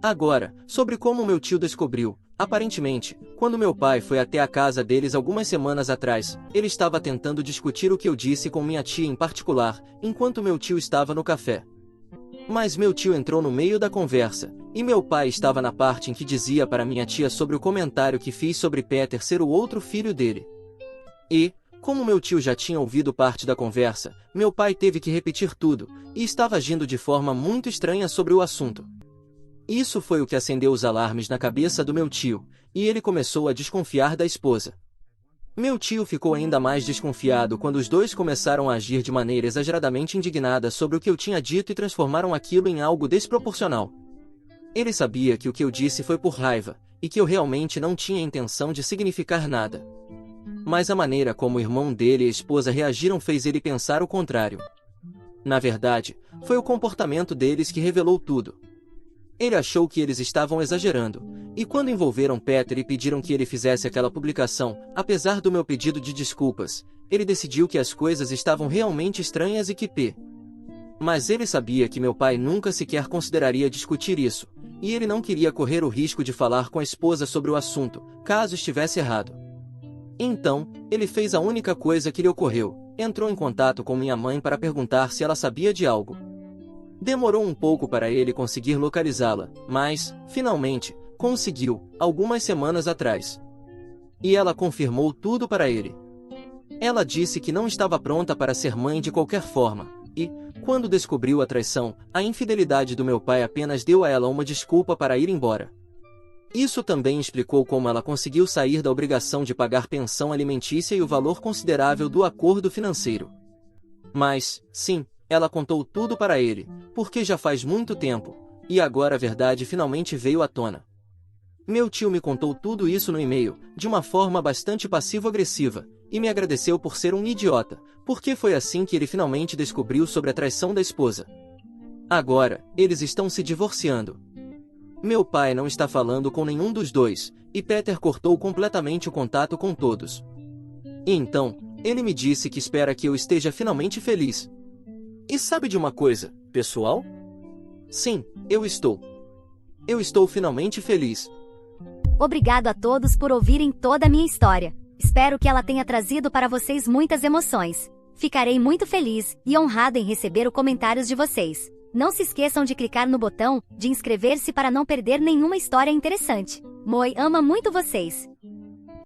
Agora, sobre como meu tio descobriu, aparentemente, quando meu pai foi até a casa deles algumas semanas atrás, ele estava tentando discutir o que eu disse com minha tia em particular, enquanto meu tio estava no café. Mas meu tio entrou no meio da conversa, e meu pai estava na parte em que dizia para minha tia sobre o comentário que fiz sobre Peter ser o outro filho dele. E, como meu tio já tinha ouvido parte da conversa, meu pai teve que repetir tudo, e estava agindo de forma muito estranha sobre o assunto. Isso foi o que acendeu os alarmes na cabeça do meu tio, e ele começou a desconfiar da esposa. Meu tio ficou ainda mais desconfiado quando os dois começaram a agir de maneira exageradamente indignada sobre o que eu tinha dito e transformaram aquilo em algo desproporcional. Ele sabia que o que eu disse foi por raiva, e que eu realmente não tinha intenção de significar nada. Mas a maneira como o irmão dele e a esposa reagiram fez ele pensar o contrário. Na verdade, foi o comportamento deles que revelou tudo. Ele achou que eles estavam exagerando, e quando envolveram Peter e pediram que ele fizesse aquela publicação, apesar do meu pedido de desculpas, ele decidiu que as coisas estavam realmente estranhas e que Mas ele sabia que meu pai nunca sequer consideraria discutir isso, e ele não queria correr o risco de falar com a esposa sobre o assunto, caso estivesse errado. Então, ele fez a única coisa que lhe ocorreu, entrou em contato com minha mãe para perguntar se ela sabia de algo. Demorou um pouco para ele conseguir localizá-la, mas, finalmente, conseguiu, algumas semanas atrás. E ela confirmou tudo para ele. Ela disse que não estava pronta para ser mãe de qualquer forma, e, quando descobriu a traição, a infidelidade do meu pai apenas deu a ela uma desculpa para ir embora. Isso também explicou como ela conseguiu sair da obrigação de pagar pensão alimentícia e o valor considerável do acordo financeiro. Mas, sim, ela contou tudo para ele, porque já faz muito tempo, e agora a verdade finalmente veio à tona. Meu tio me contou tudo isso no e-mail, de uma forma bastante passivo-agressiva, e me agradeceu por ser um idiota, porque foi assim que ele finalmente descobriu sobre a traição da esposa. Agora, eles estão se divorciando. Meu pai não está falando com nenhum dos dois, e Peter cortou completamente o contato com todos. E então, ele me disse que espera que eu esteja finalmente feliz. E sabe de uma coisa, pessoal? Sim, eu estou. Eu estou finalmente feliz. Obrigado a todos por ouvirem toda a minha história. Espero que ela tenha trazido para vocês muitas emoções. Ficarei muito feliz e honrado em receber os comentários de vocês. Não se esqueçam de clicar no botão de inscrever-se para não perder nenhuma história interessante. Moi ama muito vocês.